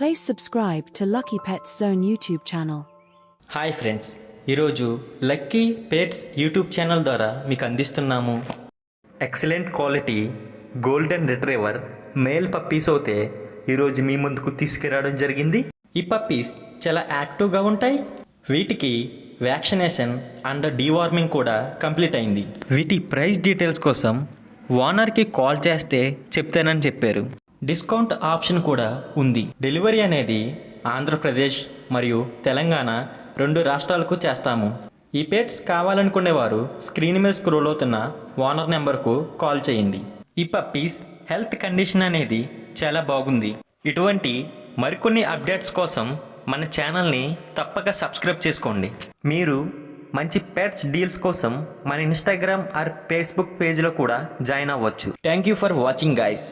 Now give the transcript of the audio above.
Please subscribe to Lucky Pets Zone YouTube channel. Hi friends, ఈరోజు lucky pets YouTube channel ద్వారా మీకు అందిస్తున్నాము excellent quality golden retriever male puppies అయితే ఈరోజు మీ ముందుకు తీసుకురావడం జరిగింది. ఈ పప్పీస్ చాలా యాక్టివ్గా ఉంటాయి. వీటికి వ్యాక్సినేషన్ అండ్ డీవార్మింగ్ కూడా కంప్లీట్ అయింది. వీటి ప్రైస్ డీటెయిల్స్ కోసం ఓనర్కి కాల్ చేస్తే చెప్తానని చెప్పారు. డిస్కౌంట్ ఆప్షన్ కూడా ఉంది. డెలివరీ అనేది ఆంధ్రప్రదేశ్ మరియు తెలంగాణ 2 రాష్ట్రాలకు చేస్తాము. ఈ పెట్స్ కావాలనుకునేవారు స్క్రీన్ మీద స్క్రోల్ అవుతున్న ఓనర్ నెంబర్కు కాల్ చేయండి. ఈ పప్పీస్ హెల్త్ కండిషన్ అనేది చాలా బాగుంది. ఇటువంటి మరికొన్ని అప్డేట్స్ కోసం మన ఛానల్ని తప్పక సబ్స్క్రైబ్ చేసుకోండి. మీరు మంచి పెట్స్ డీల్స్ కోసం మన ఇన్స్టాగ్రామ్ ఆర్ ఫేస్బుక్ పేజ్లో కూడా జాయిన్ అవ్వచ్చు. Thank you for watching guys.